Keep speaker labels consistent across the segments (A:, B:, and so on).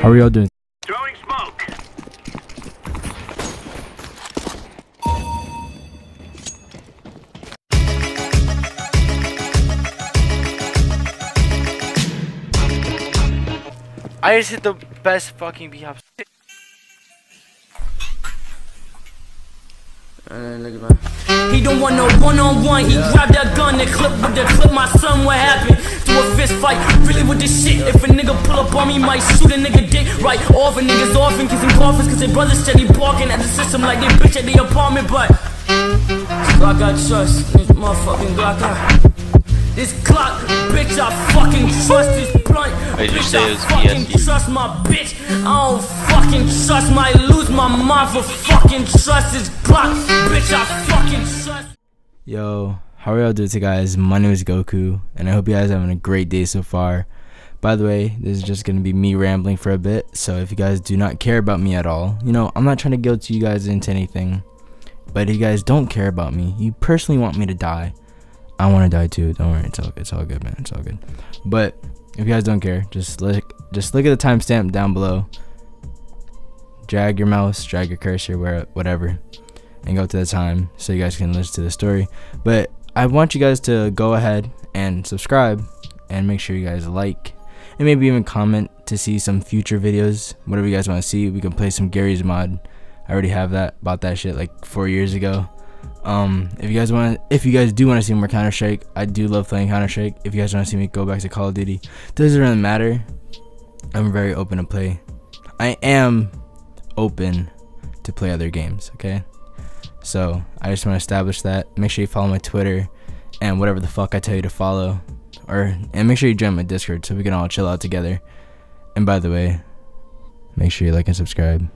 A: How are y'all doing?
B: Throwing smoke.
C: I just hit the best fucking beehive. Look at that.
D: He don't want no one-on-one. He grabbed that gun and clip with the clip. My son, what happened? Do a fist fight, really with this shit. If a nigga pull up on me, might shoot a nigga dick right off. A niggas off and kissing coffins, cause their brothers steady barking at the system like they bitch at the apartment. But I got trust, this motherfucking Glock. This Glock, bitch, I fucking trust this blunt. Bitch, I fucking trust my bitch. I don't fucking trust my lose my mind for fucking trust this Glock. Bitch, I fucking trust.
A: Yo, how are y'all doing today, guys? My name is Goku, and I hope you guys are having a great day so far. By the way, this is just gonna be me rambling for a bit, so if you guys do not care about me at all, you know, I'm not trying to guilt you guys into anything, but if you guys don't care about me, you personally want me to die, I want to die too. Don't worry, it's all good, man. It's all good. But if you guys don't care, just look at the timestamp down below. Drag your mouse, drag your cursor, whatever, and go to the time so you guys can listen to the story. But I want you guys to go ahead and subscribe and make sure you guys like and maybe even comment to see some future videos. Whatever you guys want to see, we can play some Gary's mod. I already have bought that shit like 4 years ago. If you guys do want to see more Counter-Strike, I do love playing Counter-Strike. If you guys want to see me go back to Call of Duty, doesn't really matter. I'm very open to play. I am open to play other games, okay? So I just want to establish that. Make sure you follow my Twitter and whatever the fuck I tell you to follow, and make sure you join my Discord so we can all chill out together. And by the way, make sure you like and subscribe.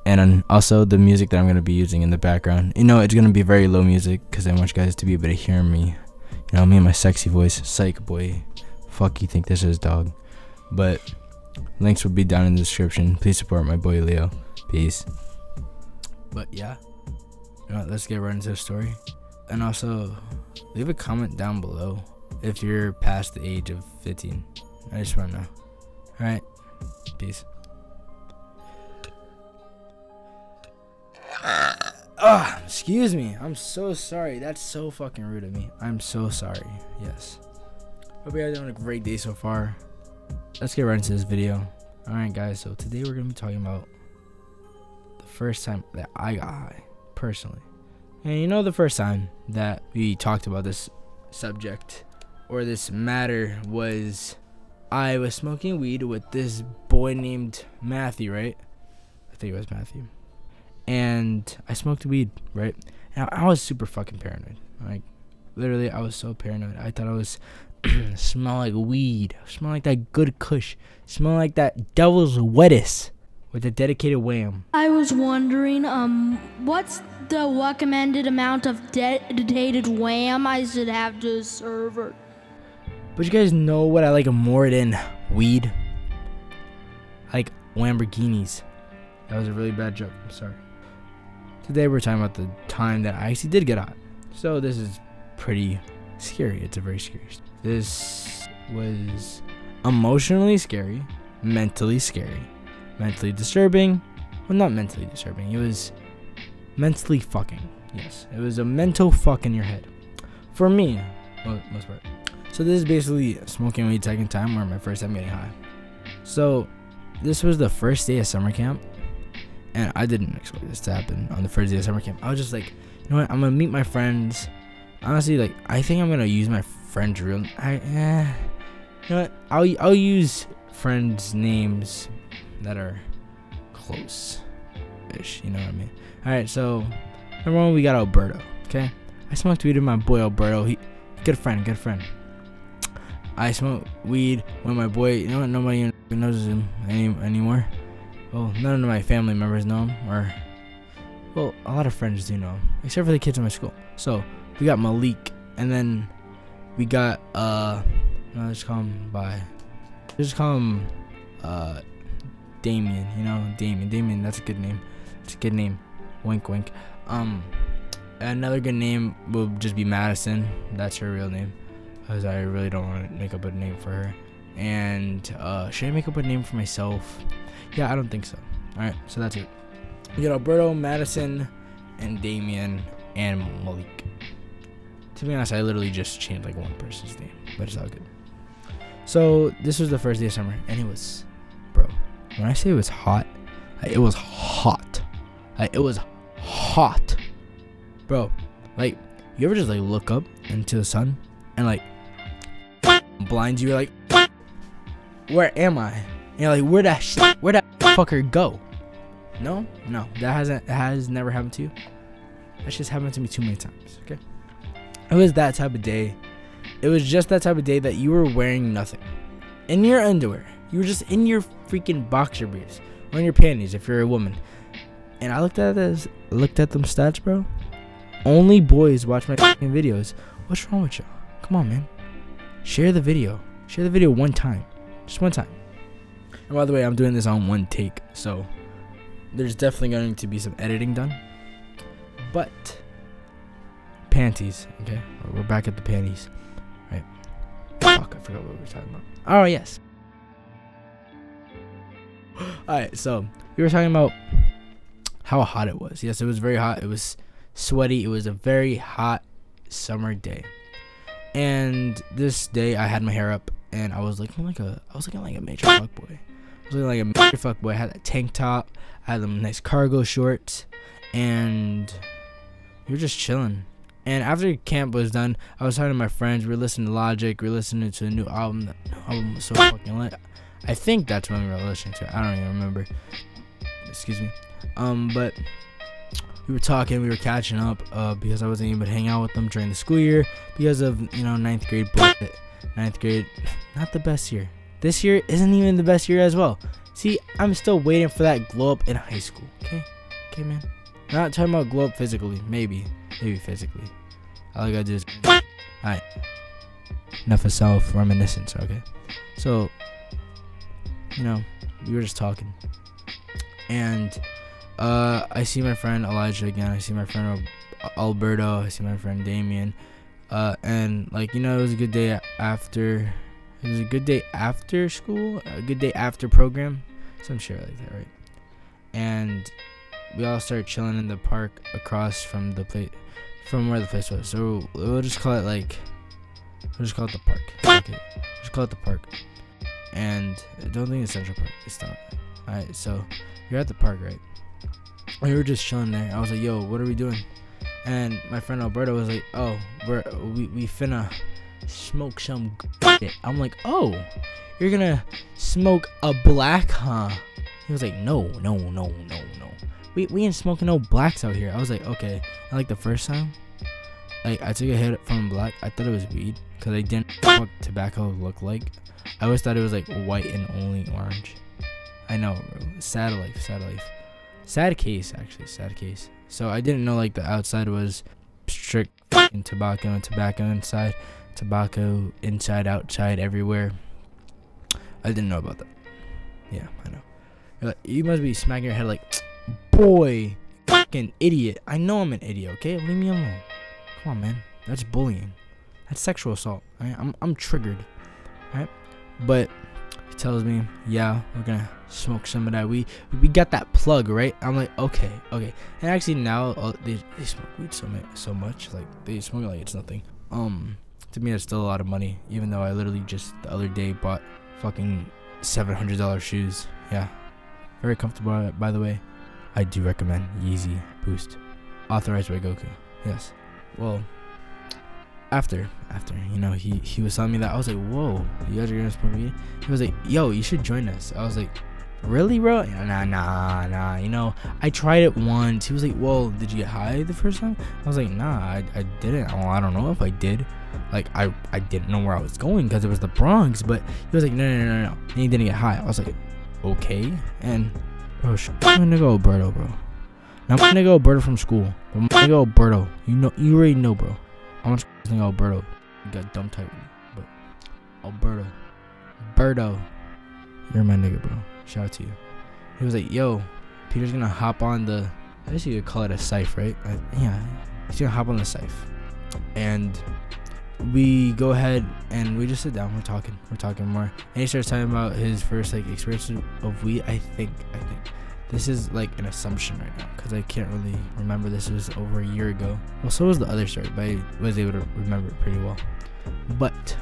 A: And also the music that I'm going to be using in the background, you know, it's going to be very low music because I want you guys to be able to hear me, you know, me and my sexy voice. Psych boy, fuck you think this is, dog? But links will be down in the description. Please support my boy Leo. Peace. But yeah, you know, let's get right into the story. And also leave a comment down below if you're past the age of 15. I just want to know. All right, peace. Excuse me, I'm so sorry. That's so fucking rude of me. I'm so sorry. Yes, hope you guys are having a great day so far. Let's get right into this video. Alright guys, so today we're gonna be talking about the first time that I got high personally. And you know, the first time that we talked about this subject or this matter was I was smoking weed with this boy named Matthew, right? I think it was Matthew. And I smoked weed, right? And I was super fucking paranoid. Like, literally, I was so paranoid. I thought I was smell like weed, smell like that good kush, smell like that devil's lettuce with a dedicated wham.
E: I was wondering, what's the recommended amount of dedicated wham I should have to a server?
A: But you guys know what I like more than weed? I like Lamborghinis. That was a really bad joke. I'm sorry. Today we're talking about the time that I actually did get hot. So this is pretty scary. It's a very scary story. This was emotionally scary, mentally disturbing. Well, not mentally disturbing. It was mentally fucking. Yes, it was a mental fuck in your head. For me, most part. So this is basically smoking weed second time, or my first time getting high. So this was the first day of summer camp. And I didn't expect this to happen on the first day of summer camp. I was just like, you know what? I'm gonna meet my friends. Honestly, like, I think I'm gonna use my friend's real. You know what? I'll use friends' names that are close-ish. You know what I mean? All right. So number one, we got Alberto. Okay. I smoked weed with my boy Alberto. Good friend. I smoked weed with my boy. You know what? Nobody knows him anymore. Well, none of my family members know him, or, well, a lot of friends do know him, except for the kids in my school. So we got Malik, and then we got no, let's call him Damien. You know, Damien. That's a good name. It's a good name. Wink, wink. Another good name will just be Madison. That's her real name, because I really don't want to make up a name for her. And should I make up a name for myself? Yeah, I don't think so. Alright, so that's it. We got Alberto, Madison, and Damien, and Malik. To be honest, I literally just changed like one person's name, but it's all good. So this was the first day of summer, and it was, bro, when I say it was hot, like, it was hot. Like, it was hot, bro. Like, you ever just like look up into the sun and like blinds you? You're like, where am I? And you're like, where'd that fucker go? No, that has never happened to you. That's just happened to me too many times. Okay, it was that type of day. It was just that type of day that you were wearing nothing, in your underwear. You were just in your freaking boxer briefs or in your panties if you're a woman. And I looked at them stats, bro. Only boys watch my fucking videos. What's wrong with y'all? Come on, man. Share the video. Share the video one time, just one time. And by the way, I'm doing this on one take, so there's definitely going to be some editing done. But panties, okay? We're back at the panties, right? Fuck, I forgot what we were talking about. Oh yes. All right, so we were talking about how hot it was. Yes, it was very hot. It was sweaty. It was a very hot summer day. And this day, I had my hair up, and I was looking like a major fuckboy. I was looking like a major fuckboy. I had a tank top. I had them nice cargo shorts, and we were just chilling. And after camp was done, I was talking to my friends. We were listening to Logic. We were listening to a new album. That album was so fucking lit. I think that's when we were listening to it. I don't even remember. Excuse me. But we were talking. We were catching up because I wasn't able to hang out with them during the school year because of, you know, 9th grade bullshit. 9th grade, not the best year. This year isn't even the best year as well. See, I'm still waiting for that glow up in high school. Okay, man. Not talking about glow up physically. Maybe physically. All I gotta do is, alright. Enough of self reminiscence. Okay. So, you know, we were just talking, and I see my friend Elijah again. I see my friend Alberto. I see my friend Damien. And like, you know, it was a good day after. It was a good day after school. A good day after program. Some shit like that, right? And we all started chilling in the park across from the place, from where the place was. So we'll just call it like, we'll just call it the park. Okay, just call it the park. And I don't think it's Central Park. It's not. Alright, so you're at the park, right? And we were just chilling there. I was like, yo, what are we doing? And my friend Alberto was like, oh, we finna smoke some shit. I'm like, oh, you're gonna smoke a black, huh? He was like, no. We ain't smoking no blacks out here. I was like, okay. And like the first time, like I took a hit from black. I thought it was weed because I didn't know what tobacco looked like. I always thought it was like white and only orange. I know, bro. Sad life. Sad case, actually. Sad case. So I didn't know like the outside was strict fucking tobacco and tobacco inside. Tobacco inside, outside, everywhere. I didn't know about that. Yeah, I know. You're like, you must be smacking your head like, boy, fucking idiot. I know I'm an idiot, okay? Leave me alone. Come on, man. That's bullying. That's sexual assault. Right? I'm triggered. Alright? But he tells me, yeah, we're gonna smoke some of that. We got that plug, right? I'm like, okay. And actually now they smoke weed so much, like they smoke it like it's nothing. To me that's still a lot of money, even though I literally just the other day bought fucking $700 shoes. Yeah, very comfortable, by the way. I do recommend Yeezy Boost, authorized by Goku. Yes. Well, after you know, he was telling me that, I was like, whoa, you guys are gonna smoke weed? He was like, yo, you should join us. I was like, really, bro? Nah, you know, I tried it once. He was like, well, did you get high the first time? I was like, nah, I didn't. Well, I don't know if I did. Like, I didn't know where I was going because it was the Bronx. But he was like, no, and he didn't get high. I was like, okay. And bro, I'm gonna go Alberto, bro. Now I'm gonna go Alberto from school. I'm gonna go Alberto. You already know, bro. I'm gonna go Alberto. You got dumb tight with me, but Alberto, you're my nigga, bro. Shout out to you. He was like, yo, Peter's gonna hop on the, I guess you could call it a scythe, right? Yeah, he's gonna hop on the scythe. And we go ahead and we just sit down. We're talking more, and he starts talking about his first like experience of weed. I think this is like an assumption right now because I can't really remember. This was over a year ago. Well, so was the other story, but I was able to remember it pretty well. But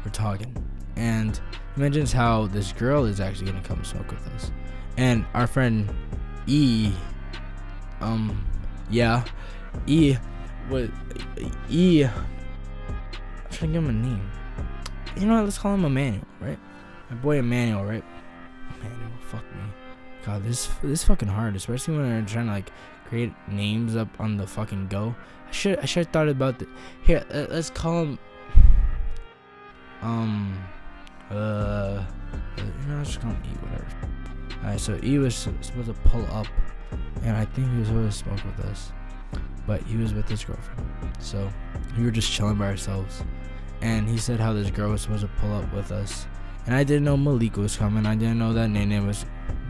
A: we're talking, and he mentions how this girl is actually gonna come smoke with us, and our friend E, I'm trying to give him a name. You know what? Let's call him Emmanuel, right? My boy Emmanuel, right? Emmanuel, fuck me. God, this is fucking hard, especially when I'm trying to like create names up on the fucking go. I should have thought about the. Here, let's call him. Let's just call him E, whatever. Alright, so E was supposed to pull up, and I think he was supposed to smoke with us, but he was with his girlfriend. So we were just chilling by ourselves, and he said how this girl was supposed to pull up with us, and I didn't know Malik was coming. I didn't know that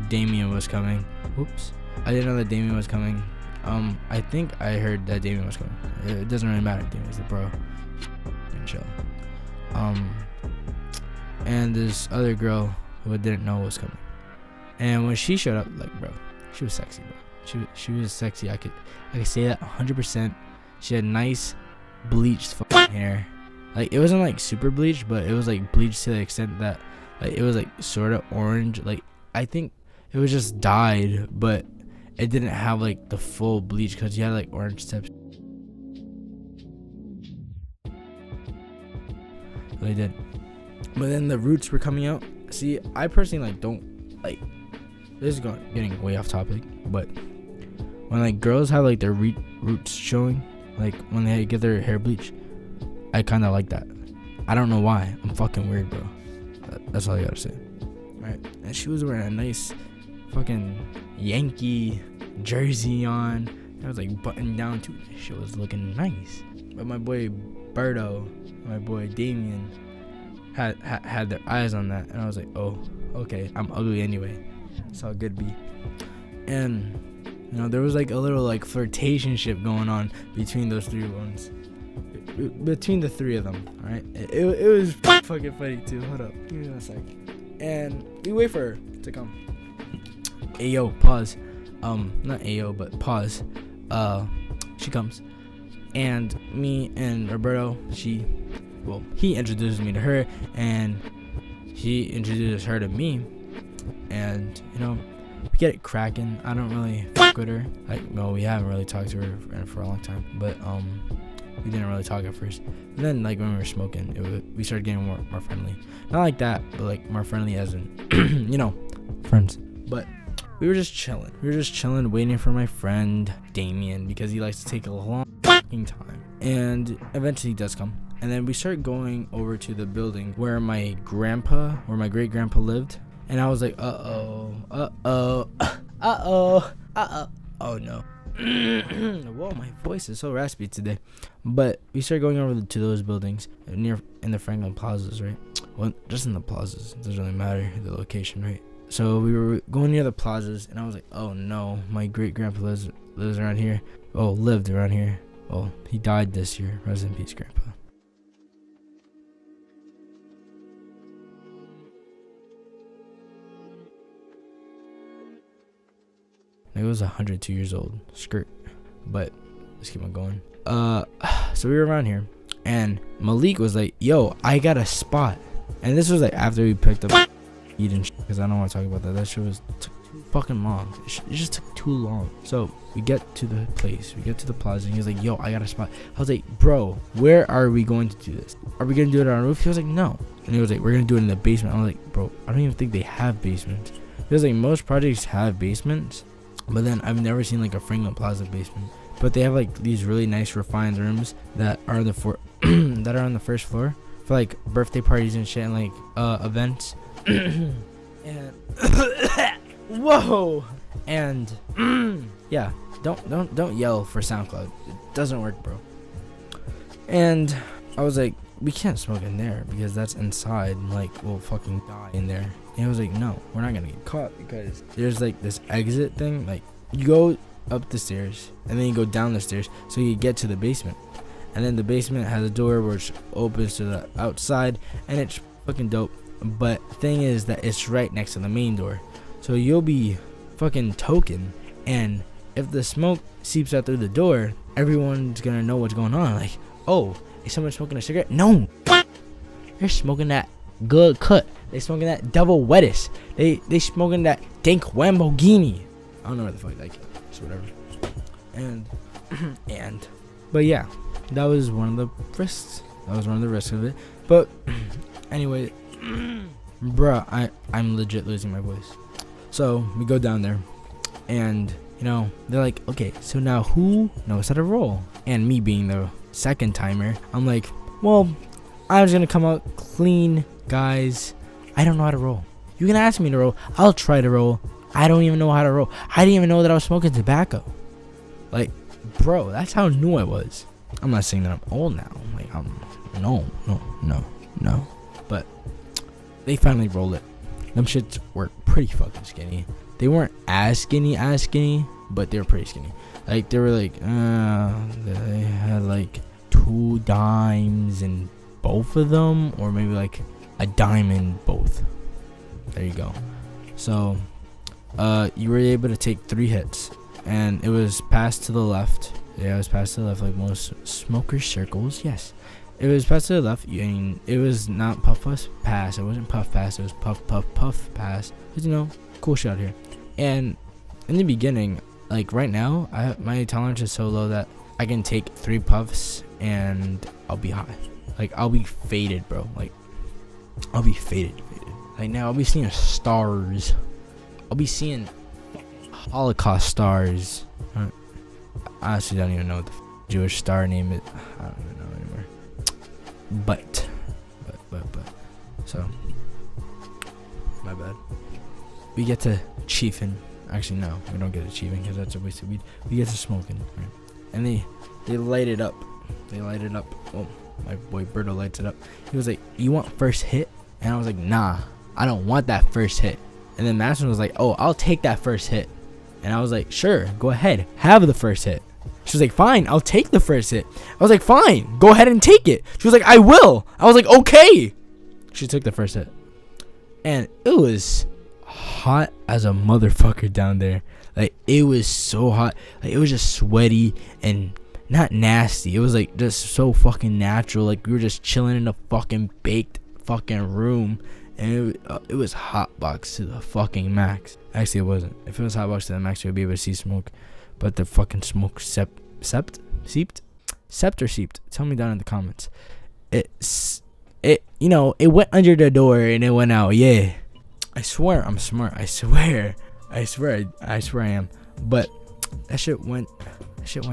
A: Damien was coming. Whoops. I didn't know that Damien was coming. I think I heard that Damien was coming. It doesn't really matter. Damien's the bro. Chill. And this other girl who I didn't know was coming. And when she showed up, like, bro, she was sexy, bro. She was sexy. I could say that 100%. She had nice bleached fucking hair. Like, it wasn't like super bleached, but it was like bleached to the extent that like it was like sort of orange. Like, I think it was just dyed, but it didn't have like the full bleach because you had like orange tips. Really did. But then the roots were coming out. See, I personally like don't like. This is getting way off topic, but when like girls have like their roots showing, like when they get their hair bleached, I kind of like that. I don't know why. I'm fucking weird, bro. That's all I gotta say. Right? And she was wearing a nice fucking Yankee jersey on. I was like buttoned down too. She was looking nice. But my boy Berto, my boy Damien had their eyes on that, and I was like, oh, okay, I'm ugly anyway. It's all good, B. And you know, there was like a little like flirtationship going on between those three ones. Between the three of them, alright? It was fucking funny too. Hold up, give me a sec. And we wait for her to come. Ayo, pause. Not ayo, but pause. She comes, and me and Roberto, he introduces me to her, and she introduces her to me, and you know, we get it cracking. I don't really fuck with her. Like, well, we haven't really talked to her for a long time, but we didn't really talk at first. And then like when we were smoking, we started getting more friendly. Not like that, but like more friendly as in you know, friends. But we were just chilling. Waiting for my friend Damien because he likes to take a long fucking time. And eventually he does come. And then we start going over to the building where my great grandpa lived. And I was like, oh no. Whoa, my voice is so raspy today. But we started going over to those buildings in the Franklin plazas, right? Well, just in the plazas. It doesn't really matter the location, right? So we were going near the plazas, and I was like, oh no, my great grandpa lives around here. Oh, lived around here. Oh, he died this year. Rest in peace, grandpa. It was 102 years old. Skirt. But let's keep on going. So we were around here, and Malik was like, yo, I got a spot. And this was like after we picked up eating because I don't want to talk about that. That shit took too fucking long. It just took too long. So we get to the place. We get to the plaza, and he was like, yo, I got a spot. I was like, bro, where are we going to do this? Are we going to do it on a roof? He was like, no. And he was like, we're going to do it in the basement. I was like, bro, I don't even think they have basements. He was like, most projects have basements. But then I've never seen like a Franklin Plaza basement. But they have like these really nice refined rooms that are on the first floor for like birthday parties and shit and like events. And whoa. And yeah, don't yell for SoundCloud. It doesn't work, bro. And I was like, we can't smoke in there because that's inside. Like, we'll fucking die in there. And I was like, no, we're not gonna get caught because there's like this exit thing. Like, you go up the stairs and then you go down the stairs so you get to the basement. and then the basement has a door which opens to the outside, and it's fucking dope. But thing is that it's right next to the main door, so you'll be fucking token, and if the smoke seeps out through the door, everyone's gonna know what's going on. Like, oh, is someone smoking a cigarette? No, they're smoking that good cut. They smoking that double wettis. They smoking that dank Lamborghini. I don't know what the fuck, like, just whatever. And but yeah, that was one of the risks. That was one of the risks of it. But anyway, bruh, I'm legit losing my voice. So we go down there, and you know, they're like, okay, so now who knows how to roll? And me being the second timer, I'm like, well, I was gonna come out clean, guys. I don't know how to roll. You can ask me to roll. I'll try to roll. I don't even know how to roll. I didn't even know that I was smoking tobacco. Like, bro, that's how new I was. I'm not saying that I'm old now. Like, no. But they finally rolled it. Them shits were pretty fucking skinny. They weren't as skinny, but they were pretty skinny. Like, they were like, they had like 2 dimes in both of them, or maybe like a dime in both. There you go. So you were able to take 3 hits, and it was passed to the left. Yeah, it was passed to the left, like most smoker circles. Yes, it was passed to the left. I mean, it was not puff puff pass. It wasn't puff pass. It was puff puff puff pass. Cause you know, cool shot here. And in the beginning, like right now, my tolerance is so low that I can take 3 puffs and I'll be high. Like, I'll be faded, bro. Like, I'll be faded. Like, now I'll be seeing stars. I'll be seeing Holocaust stars. I honestly don't even know what the Jewish star name is. I don't even know anymore. But. So, my bad. We get to chiefing. Actually, no, we don't get to chiefing because that's a waste of weed. We get to smoking, right? And they light it up. They light it up. Oh, my boy Berto lights it up. He was like, "You want first hit?" And I was like, "Nah, I don't want that first hit." And then Master was like, "Oh, I'll take that first hit." And I was like, "Sure, go ahead, have the first hit." She was like, "Fine, I'll take the first hit." I was like, "Fine, go ahead and take it." She was like, "I will." I was like, "Okay." She took the first hit, and it was hot as a motherfucker down there. Like, it was so hot. Like, it was just sweaty and not nasty. It was like just so fucking natural. Like, we were just chilling in a fucking baked fucking room, and it was hot box to the fucking max. Actually, it wasn't. If it was hot box to the max, you'd be able to see smoke, but the fucking smoke seeped. Tell me down in the comments. It you know, it went under the door and it went out. Yeah, I swear I'm smart. I swear I am. But that shit went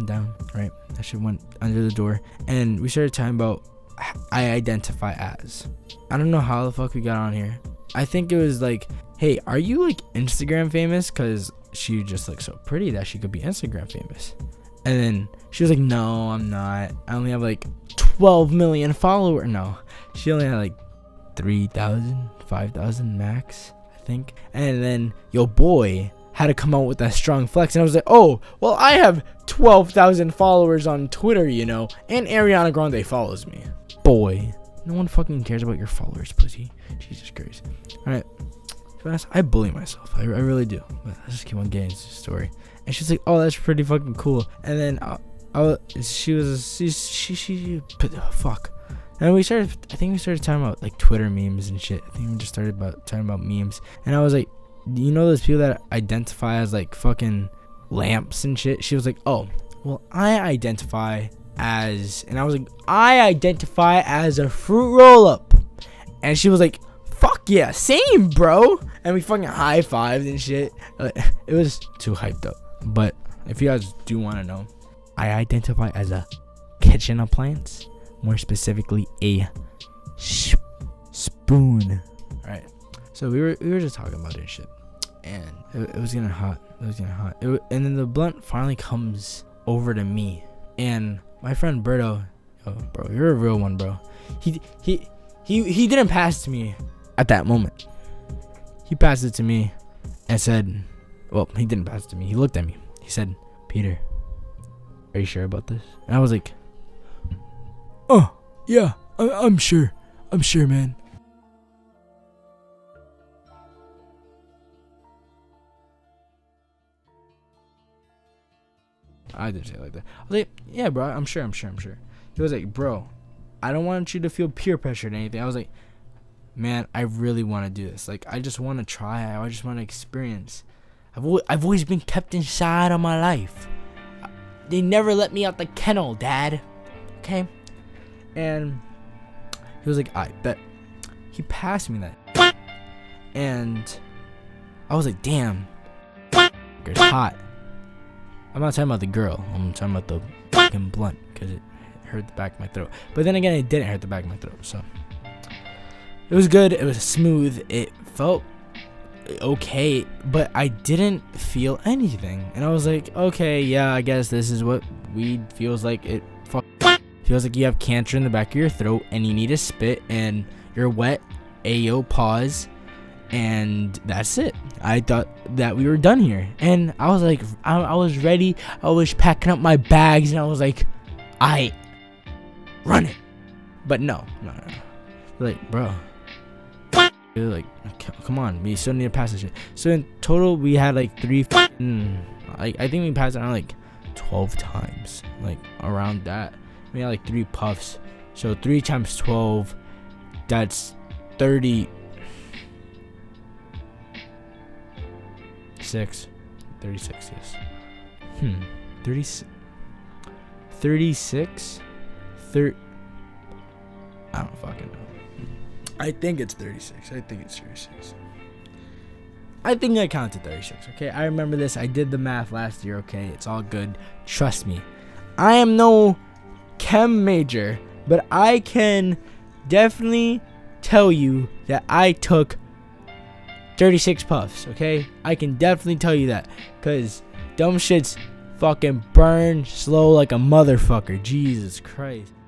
A: down, right? That shit went under the door, and we started talking about I identify as. I don't know how the fuck we got on here. I think it was like, hey, are you like Instagram famous? Cause she just looks so pretty that she could be Instagram famous. And then she was like, no, I'm not. I only have like 12 million followers. No, she only had like 3,000, 5,000 max, I think. And then your boy had to come out with that strong flex, and I was like, oh, well, I have 12,000 followers on Twitter, you know, and Ariana Grande follows me. Boy, no one fucking cares about your followers, pussy. Jesus Christ. All right, to be honest, I bully myself. I really do. But let's just keep on getting into the story. And she's like, oh, that's pretty fucking cool. And then she fuck. And I think we started talking about like Twitter memes and shit. I think we just started talking about memes. And I was like, you know those people that identify as like fucking lamps and shit? She was like, oh, well, I identify as, and I was like, I identify as a fruit roll up. And she was like, fuck yeah, same, bro. And we fucking high-fived and shit. It was too hyped up. But if you guys do want to know, I identify as a kitchen appliance, more specifically a spoon. All right, so we were just talking about this shit, and it was getting hot. And then the blunt finally comes over to me, and my friend Berto, oh bro, you're a real one, bro. He didn't pass it to me at that moment. He passed it to me and said, well, he didn't pass it to me. He looked at me. He said, Peter, are you sure about this? And I was like, Oh, yeah, I'm sure. I'm sure, man. I didn't say it like that. I was like, yeah, bro, I'm sure. He was like, bro, I don't want you to feel peer pressured or anything. I was like, man, I really want to do this. Like, I just want to try. I just want to experience. I've always been kept inside all my life. They never let me out the kennel, Dad. Okay? And he was like, I bet. He passed me that. And I was like, damn. It's hot. I'm not talking about the girl. I'm talking about the fucking blunt, because it hurt the back of my throat. But then again, it didn't hurt the back of my throat. So it was good. It was smooth. It felt okay, but I didn't feel anything. And I was like, okay, yeah, I guess this is what weed feels like. It feels like you have cancer in the back of your throat and you need to spit and you're wet. Ayo, pause. And that's it. I thought that we were done here, and I was like, I was ready. I was packing up my bags, and I was like, I run it. But no. Like, bro, like, come on, we still need to pass this shit. So in total, we had like I think we passed it around like 12 times, like around that. We had like 3 puffs. So 3 times 12, that's 30. 36, yes. 36? I don't fucking know. I think it's 36. I think I counted 36, okay? I remember this. I did the math last year, okay? It's all good. Trust me. I am no chem major, but I can definitely tell you that I took 36 puffs, okay? I can definitely tell you that, because dumb shits fucking burn slow like a motherfucker. Jesus Christ.